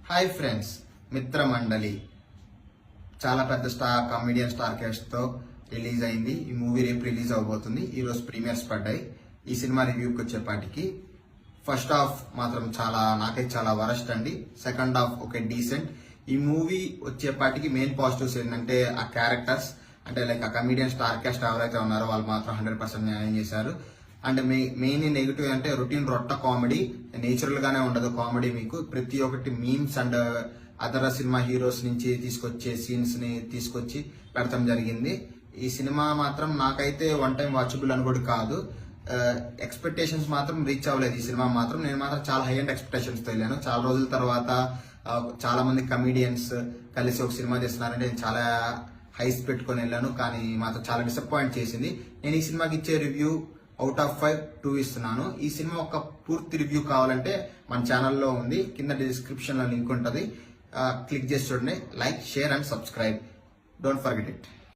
Hi friends, మిత్ర మండలి చాలా పెద్ద కామెడియన్ స్టార్ కాస్ట్ తో రిలీజ్ అయింది. ఈ మూవీ రేపు రిలీజ్ అవబోతుంది. ఈ రోజు ప్రీమియర్స్ పడ్డాయి. ఈ సినిమా రివ్యూకి వచ్చేపాటికి ఫస్ట్ హాఫ్ మాత్రం నాకైతే చాలా వరస్ట్ అండి. సెకండ్ హాఫ్ ఒక డీసెంట్. ఈ మూవీ వచ్చేపాటికి మెయిన్ పాజిటివ్స్ ఏంటంటే ఆ క్యారెక్టర్స్, అంటే లైక్ ఆ కమెడియన్ స్టార్ కాస్ట్ ఎవరైతే ఉన్నారో వాళ్ళు మాత్రం 100% న్యాయం చేశారు. అండ్ మెయిన్ నెగిటివ్ అంటే రొటీన్ రొట్ట కామెడీ, నేచురల్ గానే ఉండదు కామెడీ. మీకు ప్రతి ఒక్కటి memes and other cinema heroes నుంచి తీసుకొచ్చే సీన్స్ ని తీసుకొచ్చి పెడతాం జరిగింది. ఈ సినిమా మాత్రం నాకైతే వన్ టైం వాచబుల్ అని కూడా కాదు. ఎక్స్పెక్టేషన్స్ మాత్రం రీచ్ అవ్వలేదు. ఈ సినిమా మాత్రం నేను మాత్రం చాలా హై అండ్ ఎక్స్పెక్టేషన్స్ తో వెళ్ళాను. చాలా రోజుల తర్వాత చాలా మంది కమెడియన్స్ కలిసి ఒక సినిమా చేస్తున్నారంటే నేను చాలా హైస్ పెట్టుకొని వెళ్ళాను, కానీ మాత్రం చాలా డిసప్పాయింట్ చేసింది. నేను ఈ సినిమాకి ఇచ్చే రివ్యూ అవుట్ ఆఫ్ 5 2 ఇస్తున్నాను. ఈ సినిమా ఒక పూర్తి రివ్యూ కావాలంటే మన ఛానల్లో ఉంది, కింద డిస్క్రిప్షన్ లో లింక్ ఉంటుంది. క్లిక్ చేసి చూడండి. Like, share and subscribe. Don't forget it.